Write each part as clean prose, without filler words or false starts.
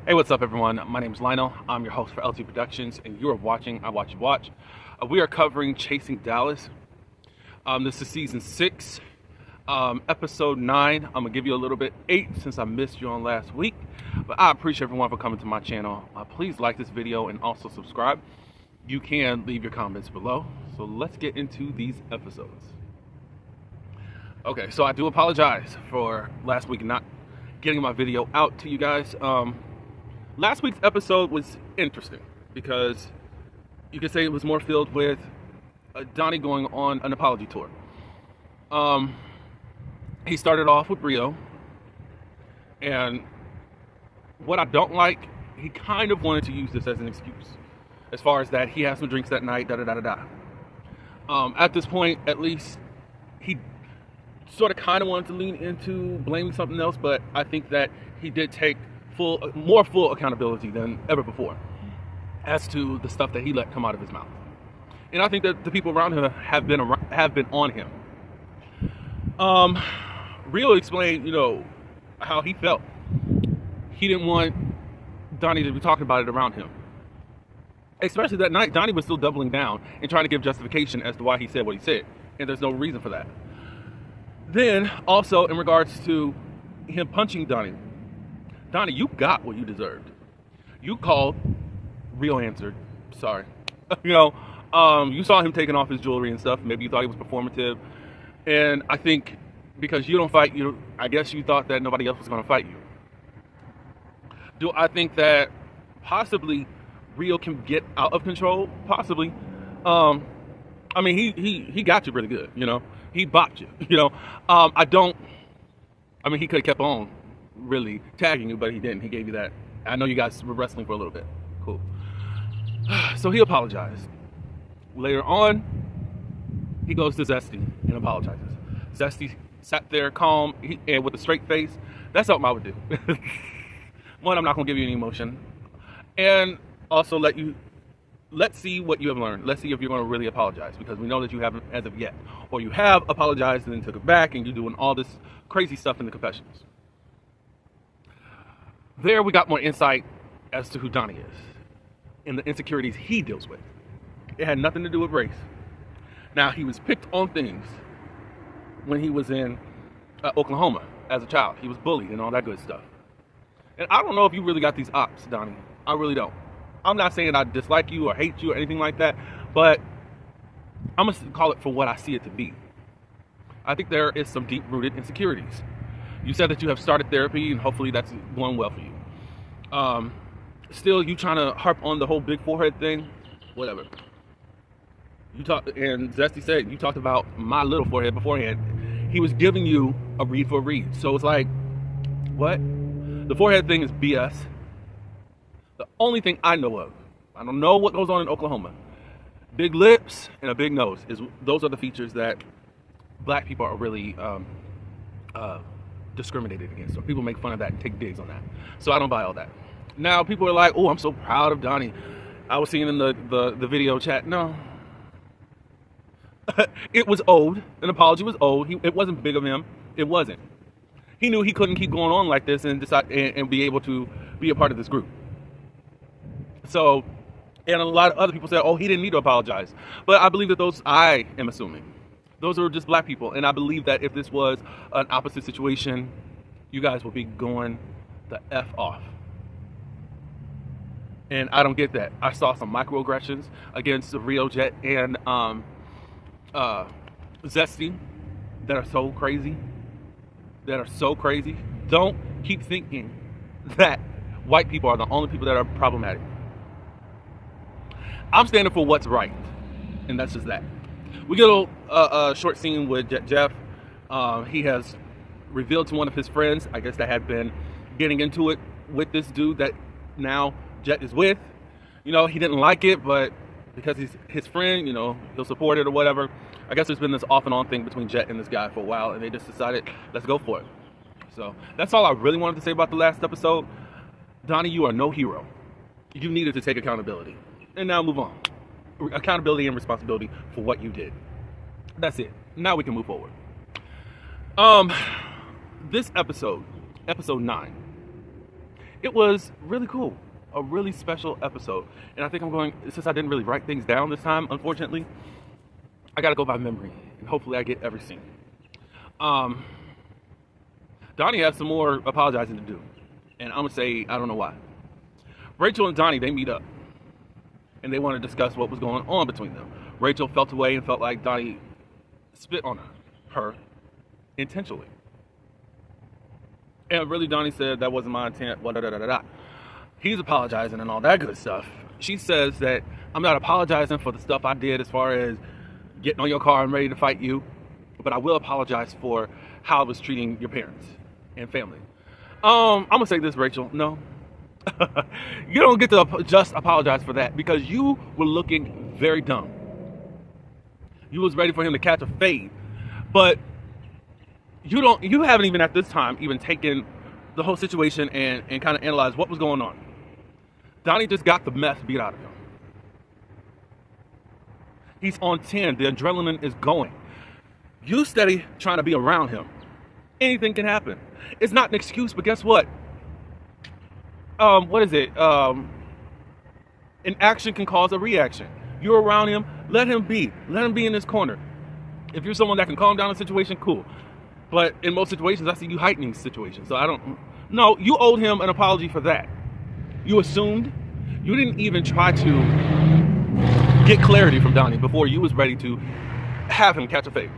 Hey, what's up, everyone? My name is Lionel. I'm your host for LT Productions, and you are watching I Watch You Watch. We are covering Chasing Dallas. This is season 6, episode 9. I'm gonna give you a little bit 8 since I missed you on last week, but I appreciate everyone for coming to my channel. Please like this video and also subscribe. You can leave your comments below. So let's get into these episodes. Okay, so I do apologize for last week not getting my video out to you guys. Last week's episode was interesting because you could say it was more filled with Donnie going on an apology tour. He started off with Rio, and what I don't like, he kind of wanted to use this as an excuse, as far as that he had some drinks that night, At this point, at least, he sort of kind of wanted to lean into blaming something else, but I think that he did take more full accountability than ever before as to the stuff that he let come out of his mouth. And I think that the people around him have been on him. Rio explained, how he felt. He didn't want Donnie to be talking about it around him. Especially that night, Donnie was still doubling down and trying to give justification as to why he said what he said. And there's no reason for that. Then, also, in regards to him punching Donnie, you got what you deserved. You called, Rio answered, sorry. You saw him taking off his jewelry and stuff. Maybe you thought he was performative. And I think because you don't fight, I guess you thought that nobody else was going to fight you. Do I think that possibly Rio can get out of control? Possibly. He got you really good, He bopped you, he could have kept on really tagging you, but he didn't. He gave you that. I know you guys were wrestling for a little bit. Cool. So he apologized. Later on, he goes to Zesty and apologizes. Zesty sat there calm and with a straight face. That's something I would do. One, I'm not going to give you any emotion. And also let's see what you have learned. Let's see if you're going to really apologize, because we know that you haven't as of yet. Or you have apologized and then took it back, and you're doing all this crazy stuff in the confessions. There we got more insight as to who Donnie is and the insecurities he deals with. It had nothing to do with race. Now, he was picked on things when he was in Oklahoma as a child. He was bullied and all that good stuff. And I don't know if you really got these ops, Donnie. I really don't. I'm not saying I dislike you or hate you or anything like that, but I'm going to call it for what I see it to be. I think there is some deep-rooted insecurities. You said that you have started therapy, and hopefully that's going well for you. Still, you trying to harp on the whole big forehead thing? Whatever. And Zesty said you talked about my little forehead beforehand. He was giving you a read for a read. So it's like, what? The forehead thing is BS. The only thing I know of, I don't know what goes on in Oklahoma. Big lips and a big nose, those are the features that black people are really discriminated against. So people make fun of that and take digs on that. So I don't buy all that. Now people are like, oh, I'm so proud of Donnie. I was seeing in the video chat, no. It was old. An apology was old. It wasn't big of him. It wasn't. He knew he couldn't keep going on like this and decide and be able to be a part of this group. So, and a lot of other people said, oh, he didn't need to apologize. But I believe that I am assuming, those are just black people. And I believe that if this was an opposite situation, you guys would be going the F off. And I don't get that. I saw some microaggressions against Rio Jet and Zesty that are so crazy. Don't keep thinking that white people are the only people that are problematic. I'm standing for what's right, and that's just that. We get a short scene with Jeff. He has revealed to one of his friends, I guess, that had been getting into it with this dude that now Jet is with. He didn't like it, but because he's his friend, he'll support it or whatever. I guess there's been this off and on thing between Jet and this guy for a while, and they just decided, let's go for it. So that's all I really wanted to say about the last episode. Donnie, you are no hero. You needed to take accountability. And now move on. Accountability and responsibility for what you did. That's it. Now we can move forward. This episode 9, It was really cool, a really special episode. And I think I'm going, since I didn't really write things down this time, unfortunately, I got to go by memory, and hopefully I get every scene. Donnie has some more apologizing to do, and I'm going to say I don't know why. Rachel and Donnie, they meet up, and they want to discuss what was going on between them. Rachel felt away and felt like Donnie spit on her intentionally. And really, Donnie said, that wasn't my intent, He's apologizing and all that good stuff. She says that I'm not apologizing for the stuff I did as far as getting on your car and ready to fight you, but I will apologize for how I was treating your parents and family. I'm gonna say this, Rachel, no. You don't get to just apologize for that, because you were looking very dumb. You was ready for him to catch a fade, but you haven't even at this time even taken the whole situation and kind of analyzed what was going on. Donnie just got the mess beat out of him. He's on 10. The adrenaline is going. You steady trying to be around him. Anything can happen. It's not an excuse, but guess what? What is it? An action can cause a reaction. You're around him. Let him be. Let him be in his corner. If you're someone that can calm down a situation, cool. But in most situations, I see you heightening situations. So I don't. No, you owed him an apology for that. You assumed. You didn't even try to get clarity from Donnie before you was ready to have him catch a fade.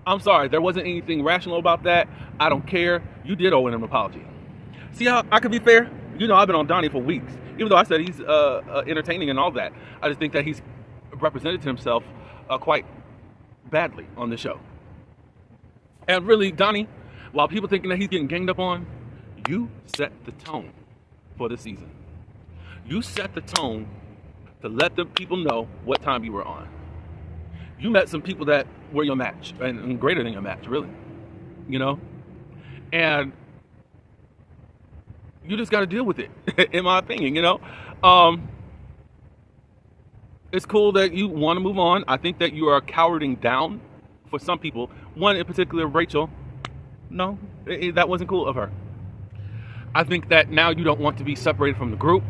I'm sorry, there wasn't anything rational about that. I don't care. You did owe him an apology. See how I could be fair? You know, I've been on Donnie for weeks. Even though I said he's entertaining and all that, I just think that he's represented himself quite badly on the show. And really, Donnie, while people thinking that he's getting ganged up on, you set the tone for the season. You set the tone to let the people know what time you were on. You met some people that were your match, and greater than your match, really. You know? And you just got to deal with it, in my opinion, you know? It's cool that you want to move on. I think that you are cowering down for some people. One in particular, Rachel. No, that wasn't cool of her. I think that now you don't want to be separated from the group.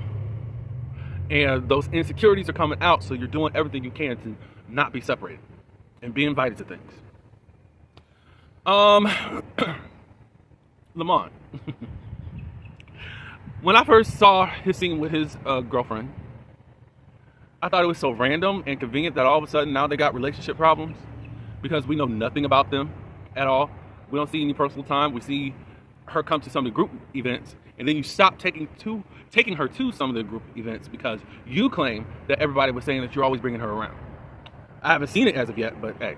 And those insecurities are coming out, so you're doing everything you can to not be separated and be invited to things. Lamont. When I first saw his scene with his girlfriend, I thought it was so random and convenient that all of a sudden now they got relationship problems because we know nothing about them at all. We don't see any personal time. We see her come to some of the group events, and then you stop taking her to some of the group events because you claim that everybody was saying that you're always bringing her around. I haven't seen it as of yet, but hey,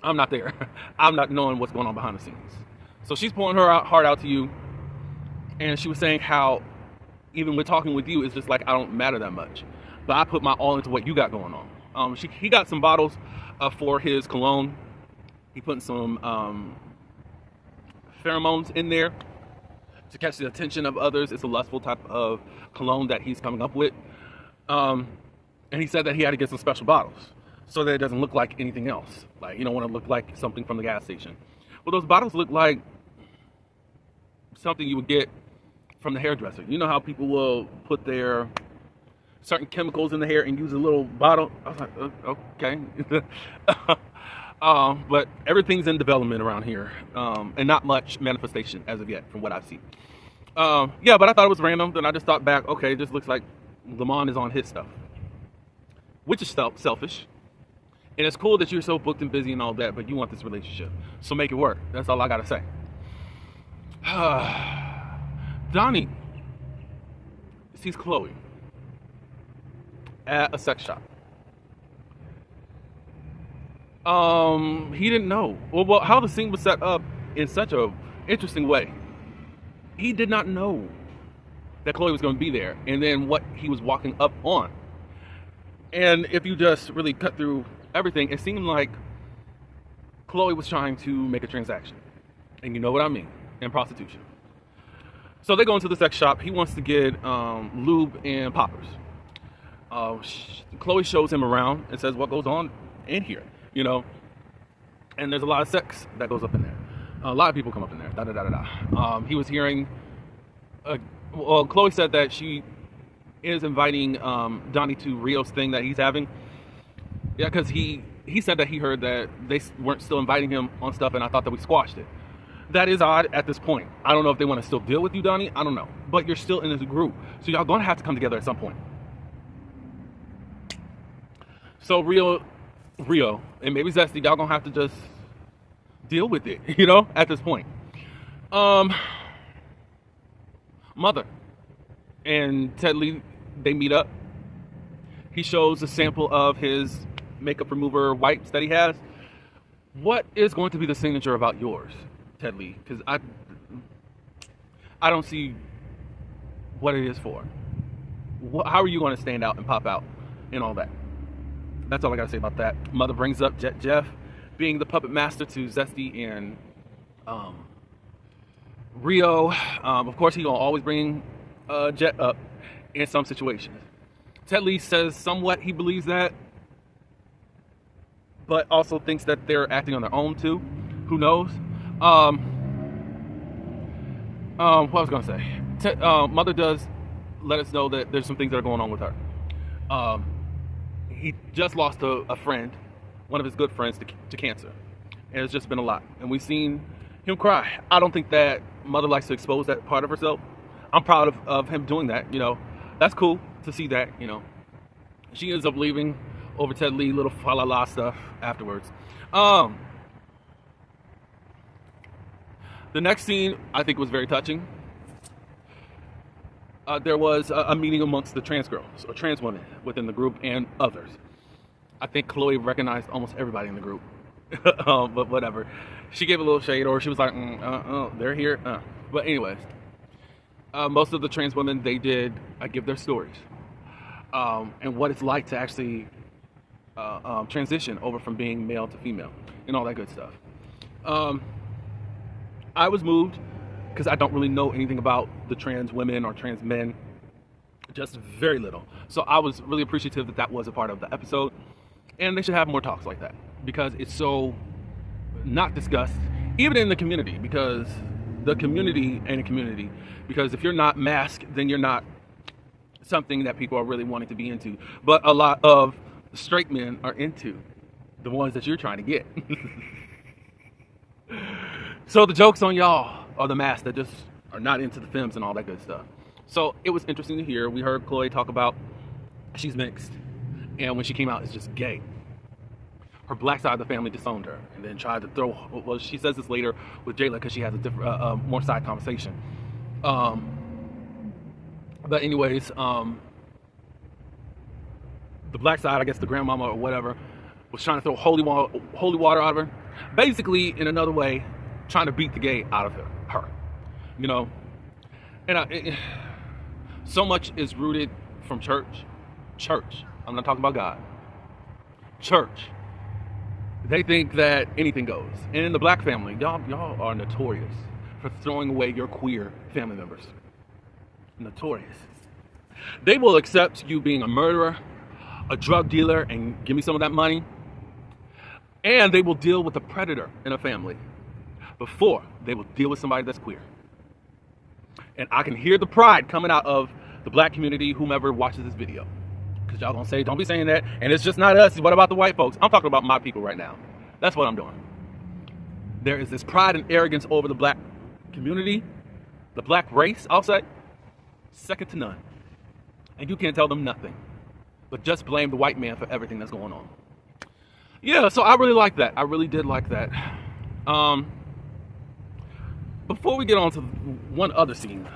I'm not there. I'm not knowing what's going on behind the scenes. So she's pouring her heart out to you, and she was saying how even with talking with you, it's just like I don't matter that much. But I put my all into what you got going on. He got some bottles for his cologne. He put some pheromones in there to catch the attention of others. It's a lustful type of cologne that he's coming up with. And he said that he had to get some special bottles so that it doesn't look like anything else. Like, you don't want to look like something from the gas station. Well, those bottles look like something you would get from the hairdresser. You know how people will put their certain chemicals in the hair and use a little bottle? I was like, okay. But everything's in development around here, and not much manifestation as of yet from what I've seen. Yeah, but I thought it was random. Then I just thought back, okay, it just looks like Lamont is on his stuff, which is selfish. And it's cool that you're so booked and busy and all that, but you want this relationship. So make it work. That's all I got to say. Donnie sees Chloe at a sex shop. He didn't know. Well, how the scene was set up in such a interesting way. He did not know that Chloe was going to be there, and then what he was walking up on. And if you just really cut through everything, it seemed like Chloe was trying to make a transaction. And you know what I mean, in prostitution. So they go into the sex shop. He wants to get lube and poppers. Chloe shows him around and says what goes on in here, you know. And there's a lot of sex that goes up in there. A lot of people come up in there. Da da da da da. He was hearing. Well, Chloe said that she is inviting Donnie to Rio's thing that he's having. Yeah, because he said that he heard that they weren't still inviting him on stuff, and I thought that we squashed it. That is odd at this point. I don't know if they want to still deal with you, Donnie. I don't know. But you're still in this group, so y'all gonna have to come together at some point. So Rio, and maybe Zesty, y'all gonna have to just deal with it, you know, at this point. Mother and Ted Lee, they meet up. He shows a sample of his makeup remover wipes that he has. What is going to be the signature about yours, Ted Lee? Because I don't see what it is for. How are you going to stand out and pop out and all that? That's all I got to say about that. Mother brings up Jeff being the puppet master to Zesty and Rio. Of course, he gonna always bring Jet up in some situations. Ted Lee says somewhat he believes that, but also thinks that they're acting on their own too. Who knows? What I was gonna say. Mother does let us know that there's some things that are going on with her. He just lost a friend, one of his good friends, to cancer, and it's just been a lot. And we've seen him cry. I don't think that Mother likes to expose that part of herself. I'm proud of him doing that. You know, that's cool to see that. You know, she ends up leaving over Ted Lee, little fa la la stuff afterwards. The next scene I think was very touching. There was a meeting amongst the trans girls or trans women within the group and others. I think Chloe recognized almost everybody in the group, but whatever. She gave a little shade, or she was like, they're here. But anyways, most of the trans women, they did give their stories and what it's like to actually transition over from being male to female and all that good stuff. I was moved because I don't really know anything about the trans women or trans men, just very little. So I was really appreciative that that was a part of the episode, and they should have more talks like that because it's so not discussed, even in the community, because the community ain't a community. Because if you're not masked, then you're not something that people are really wanting to be into. But a lot of straight men are into the ones that you're trying to get. So the joke's on y'all are the masked that just are not into the films and all that good stuff. So it was interesting to hear. We heard Chloe talk about she's mixed, and when she came out, it's just gay. Her black side of the family disowned her and then tried to throw, well, she says this later with Jayla because she has a different, more side conversation. But anyways, the black side, I guess the grandmama or whatever, was trying to throw holy water out of her. Basically, in another way, trying to beat the gay out of her. You know? And so much is rooted from church. I'm not talking about God. Church. They think that anything goes. And in the black family, y'all are notorious for throwing away your queer family members. Notorious. They will accept you being a murderer, a drug dealer, and give me some of that money. And they will deal with a predator in a family before they will deal with somebody that's queer. And I can hear the pride coming out of the black community, whomever watches this video. Because y'all gonna say, don't be saying that, and it's just not us. What about the white folks? I'm talking about my people right now. That's what I'm doing. There is this pride and arrogance over the black community, the black race, I'll say, second to none. And you can't tell them nothing, but just blame the white man for everything that's going on. Yeah, so I really like that. I really did like that. Before we get on to one other scene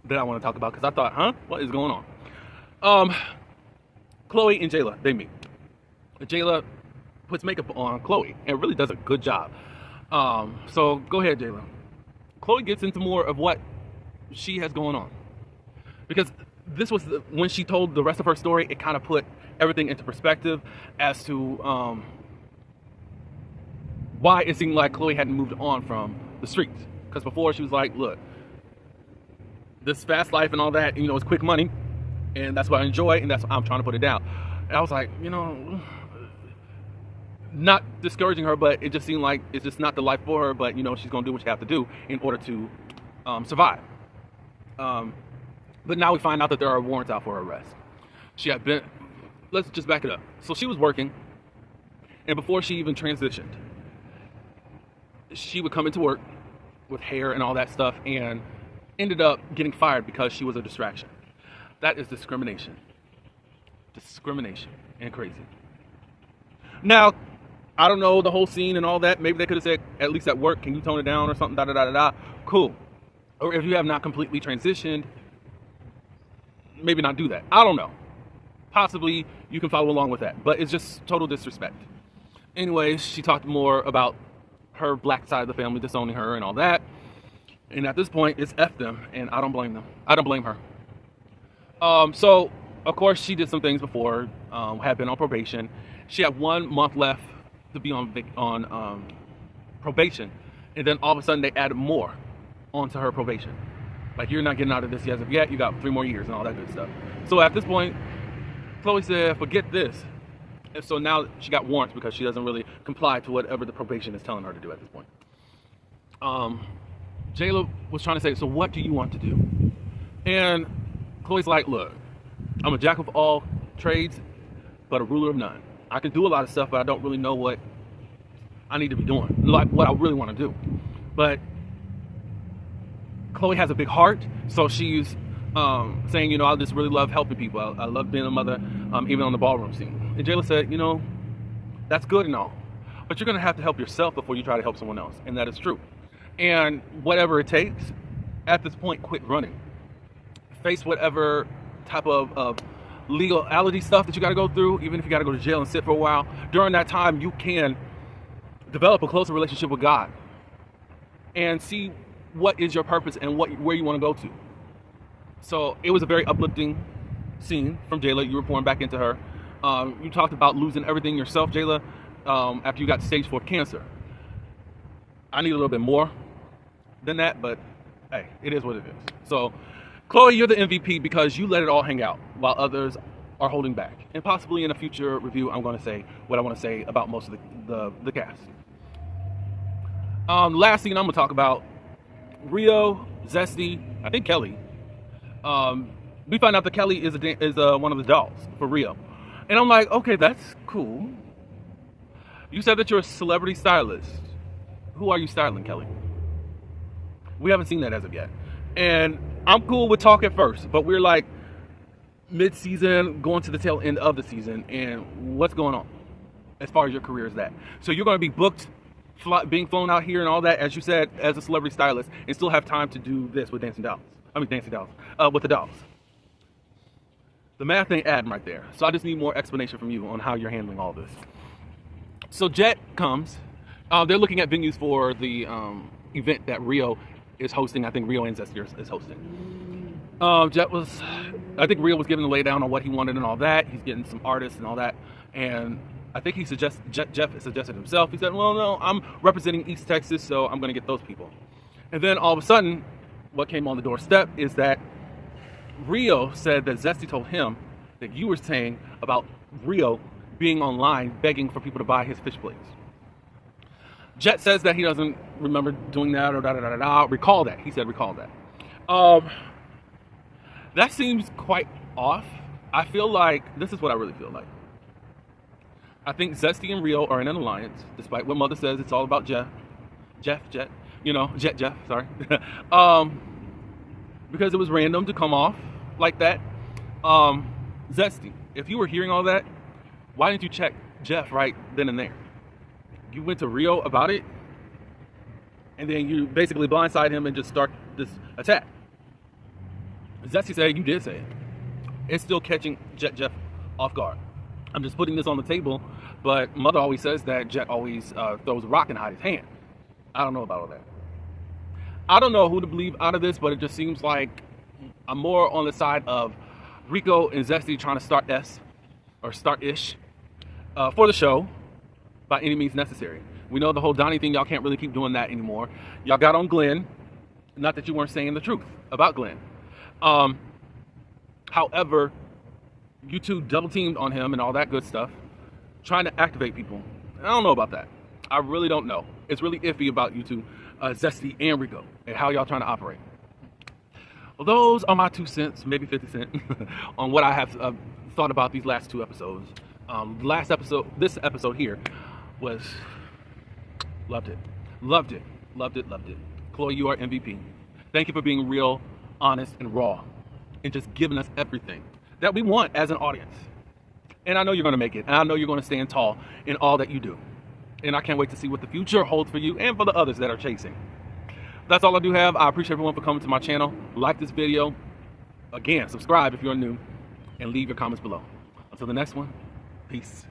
that I want to talk about, because I thought, what is going on? Chloe and Jayla, they meet. Jayla puts makeup on Chloe and really does a good job. So go ahead, Jayla. Chloe gets into more of what she has going on. Because this was, when she told the rest of her story, it kind of put everything into perspective as to why it seemed like Chloe hadn't moved on from the streets. Because before she was like, look, this fast life and all that, you know, it's quick money. And that's what I enjoy, and that's what I'm trying to put it down. And I was like, you know, not discouraging her, but it just seemed like it's just not the life for her. But she's gonna do what you have to do in order to survive. But now we find out that there are warrants out for her arrest. She had been. Let's just back it up. So she was working, and before she even transitioned, she would come into work with hair and all that stuff, and ended up getting fired because she was a distraction. That is discrimination. Discrimination and crazy. Now, I don't know the whole scene and all that. Maybe they could have said, at least at work, can you tone it down or something, da da da da da. Cool. Or if you have not completely transitioned, maybe not do that. I don't know. Possibly you can follow along with that, but it's just total disrespect. Anyways, she talked more about her black side of the family disowning her and all that. And at this point, it's F them, and I don't blame them. I don't blame her. So, of course, she did some things before, had been on probation. She had 1 month left to be on probation, and then all of a sudden they added more onto her probation. Like, you're not getting out of this as of yet. You got 3 more years and all that good stuff. So at this point, Chloe said, forget this. And so now she got warrants because she doesn't really comply to whatever the probation is telling her to do at this point. Jayla was trying to say, so what do you want to do? And Chloe's like, look, I'm a jack of all trades, but a ruler of none. I can do a lot of stuff, but I don't really know what I need to be doing, like what I really want to do. But Chloe has a big heart, so she's saying, I just really love helping people. I love being a mother, even on the ballroom scene. And Jayla said, that's good and all, but you're going to have to help yourself before you try to help someone else. And that is true. And whatever it takes, at this point, quit running. Face whatever type of legality stuff that you got to go through, even if you got to go to jail and sit for a while. During that time, you can develop a closer relationship with God and see what is your purpose and where you want to go to. So it was a very uplifting scene from Jayla. You were pouring back into her. You talked about losing everything yourself, Jayla, after you got stage 4 cancer. I need a little bit more than that, but hey, it is what it is. So, Chloe, you're the MVP because you let it all hang out while others are holding back. And possibly in a future review, I'm going to say what I want to say about most of the cast. Last scene I'm going to talk about, Rio, Zesty, I think Kelly. We find out that Kelly is one of the dolls for Rio. And I'm like, okay, that's cool. You said that you're a celebrity stylist. Who are you styling, Kelly? We haven't seen that as of yet. And I'm cool with talk at first, but we're like mid-season, going to the tail end of the season, and what's going on as far as your career is that? So you're going to be booked, being flown out here and all that, as you said, as a celebrity stylist, and still have time to do this with with the dolls. The math ain't adding right there. So I just need more explanation from you on how you're handling all this. So Jet comes. They're looking at venues for the event that Rio is hosting. I think Rio and Zesty is hosting. I think Rio was giving the laydown on what he wanted and all that. He's getting some artists and all that. And I think Jeff suggested himself. He said, well, no, I'm representing East Texas, so I'm going to get those people. And then all of a sudden, what came on the doorstep is that Rio said that Zesty told him that you were saying about Rio being online begging for people to buy his fish plates. Jet says that he doesn't remember doing that or recall that. He said recall that. That seems quite off. I feel like, this is what I really feel like. I think Zesty and Rio are in an alliance, despite what Mother says it's all about Jeff, sorry. Because it was random to come off like that. Zesty, if you were hearing all that, why didn't you check Jeff right then and there? You went to Rio about it, and then you basically blindside him and just start this attack. Zesty said you did say it. It's still catching Jeff off guard. I'm just putting this on the table, but Mother always says that Jet always throws a rock and hides his hand. I don't know about all that. I don't know who to believe out of this, but it just seems like I'm more on the side of Rico and Zesty trying to start-ish for the show by any means necessary. We know the whole Donnie thing, y'all can't really keep doing that anymore. Y'all got on Glenn. Not that you weren't saying the truth about Glenn. However, you two double teamed on him and all that good stuff, trying to activate people. don't know about that. I really don't know. It's really iffy about you two, Zesty and Rico, and how y'all trying to operate. Well, those are my 2 cents, maybe 50 cents, on what I have thought about these last 2 episodes. This episode here was, loved it. Chloe, you are MVP. Thank you for being real, honest, and raw, and just giving us everything that we want as an audience. And I know you're going to make it, and I know you're going to stand tall in all that you do. And I can't wait to see what the future holds for you and for the others that are chasing. That's all I do have. I appreciate everyone for coming to my channel. Like this video. Again, subscribe if you're new, and leave your comments below. Until the next one, peace.